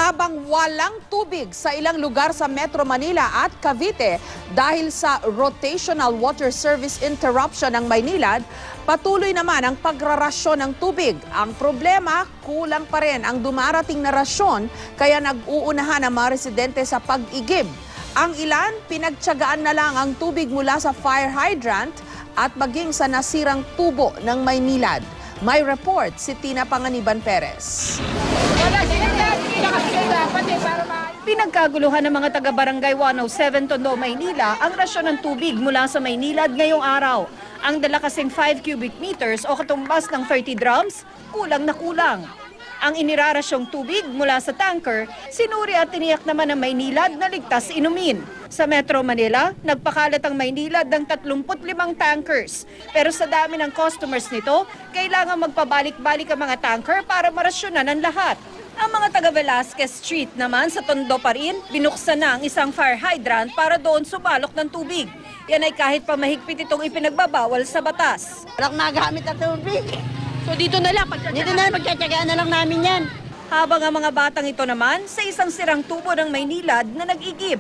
Habang walang tubig sa ilang lugar sa Metro Manila at Cavite dahil sa rotational water service interruption ng Maynilad, patuloy naman ang pagrarasyon ng tubig. Ang problema, kulang pa rin ang dumarating na rasyon kaya nag-uunahan ang mga residente sa pag-igib. Ang ilan, pinagtiyagaan na lang ang tubig mula sa fire hydrant at maging sa nasirang tubo ng Maynilad. May report si Tina Panganiban Perez. Pinagkaguluhan ng mga taga-barangay 107 Tondo, Maynila ang rasyon ng tubig mula sa Maynilad ngayong araw. Ang dala kasing 5 cubic meters o katumbas ng 30 drums, kulang na kulang. Ang inirarasyong tubig mula sa tanker, sinuri at tiniyak naman ng Maynilad na ligtas inumin. Sa Metro Manila, nagpakalat ang Maynilad ng 35 tankers. Pero sa dami ng customers nito, kailangan magpabalik-balik ang mga tanker para marasyonan ang lahat. Ang mga taga Velasquez Street naman sa Tondo pa rin, binuksan na ang isang fire hydrant para doon subalok ng tubig. Yan ay kahit pa mahigpit itong ipinagbabawal sa batas. Walang magamit na tubig. So dito na lang, Pagtsatsagaan na lang namin yan. Habang ang mga batang ito naman sa isang sirang tubo ng Maynilad na nag-igib.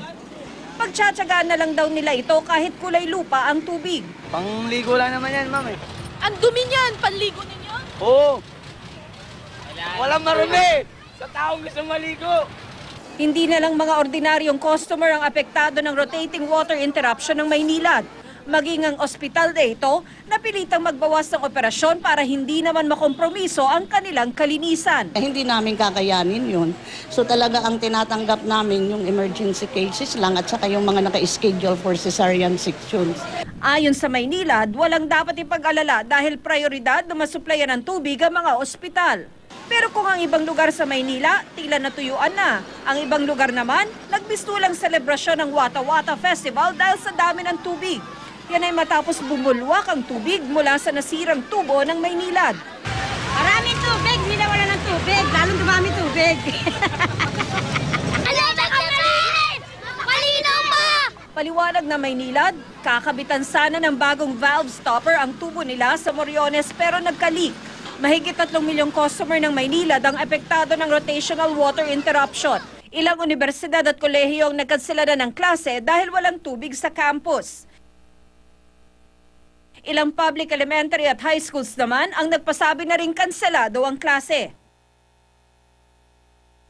Pagtsatsagaan na lang daw nila ito kahit kulay lupa ang tubig. Pangligo lang naman yan, ma'am. Ang dumi niyan, panligo ninyo? Oo. Walang marumi sa taong gusto maligo. Hindi na lang mga ordinaryong customer ang apektado ng rotating water interruption ng Maynilad. Maging ang ospital na ito, napilitang magbawas ng operasyon para hindi naman makompromiso ang kanilang kalinisan. Hindi namin kakayanin yun. So talaga ang tinatanggap namin yung emergency cases lang at saka yung mga naka-schedule for cesarean sections. Ayon sa Maynilad, walang dapat ipag-alala dahil prioridad na masuplayan ng tubig ang mga ospital. Pero kung ang ibang lugar sa Maynila, tila natuyuan na. Ang ibang lugar naman, nagbistulang selebrasyon ng Wata Wata Festival dahil sa dami ng tubig. Yan ay matapos bumulwak ang tubig mula sa nasirang tubo ng Maynilad. Maraming tubig, hindi na wala ng tubig, lalong dumami tubig. Ano ba kami? Malinaw pa! Paliwanag na Maynilad, kakabitan sana ng bagong valve stopper ang tubo nila sa Moriones pero nagka-leak. Mahigit 3 milyong customer ng Maynilad ang apektado ng rotational water interruption. Ilang universidad at kolehiyo ang nagkansela ng klase dahil walang tubig sa campus. Ilang public elementary at high schools naman ang nagpasabi na ring kanselado ang klase.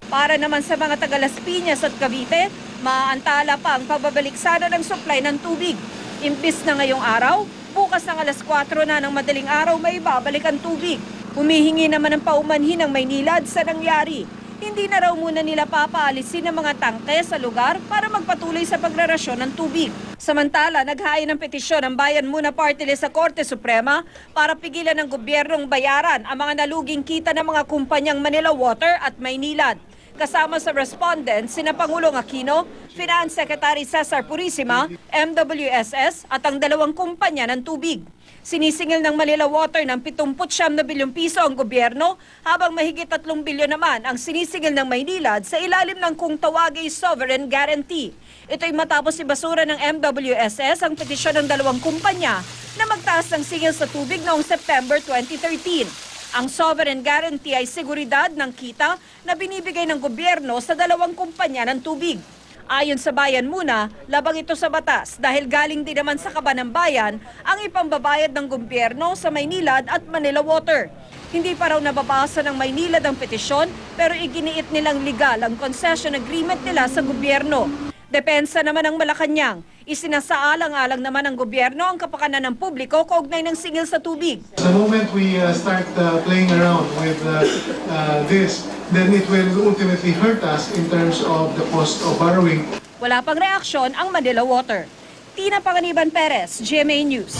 Para naman sa mga taga Las Piñas at Cavite, maaantala pa ang pababalik sana ng supply ng tubig. Imbis na ngayong araw, bukas ng alas 4 na ng madaling araw may babalik ang tubig. Humihingi naman ng paumanhin ng Maynilad sa nangyari. Hindi na raw muna nila papaalisin ang mga tangke sa lugar para magpatuloy sa pagrarasyon ng tubig. Samantala, naghain ng petisyon ang Bayan Muna Party List sa Korte Suprema para pigilan ng gobyernong bayaran ang mga naluging kita ng mga kumpanyang Manila Water at Maynilad. Kasama sa respondents, sina Pangulong Aquino, Finance Secretary Cesar Purisima, MWSS at ang 2 kumpanya ng tubig. Sinisingil ng Manila Water ng 79 na bilyong piso ang gobyerno habang mahigit 3 bilyon naman ang sinisingil ng Maynilad sa ilalim ng kung tawagay sovereign guarantee. Ito'y matapos ibasura ng MWSS ang petisyon ng 2 kumpanya na magtaas ng singil sa tubig noong September 2013. Ang sovereign guarantee ay seguridad ng kita na binibigay ng gobyerno sa 2 kumpanya ng tubig. Ayon sa Bayan Muna, labang ito sa batas dahil galing din naman sa kaba ng bayan ang ipambabayad ng gobyerno sa Maynilad at Manila Water. Hindi pa raw nababasa ng Maynilad ang petisyon pero iginiit nilang legal ang concession agreement nila sa gobyerno. Depensa naman ng Malacanang, isinasaalang-alang naman ng gobyerno ang kapakanan ng publiko kaugnay ng singil sa tubig. The moment we start playing around with this, then it will ultimately hurt us in terms of the cost of borrowing. Wala pang reaksyon ang Manila Water. Tina Panganiban Perez, GMA News.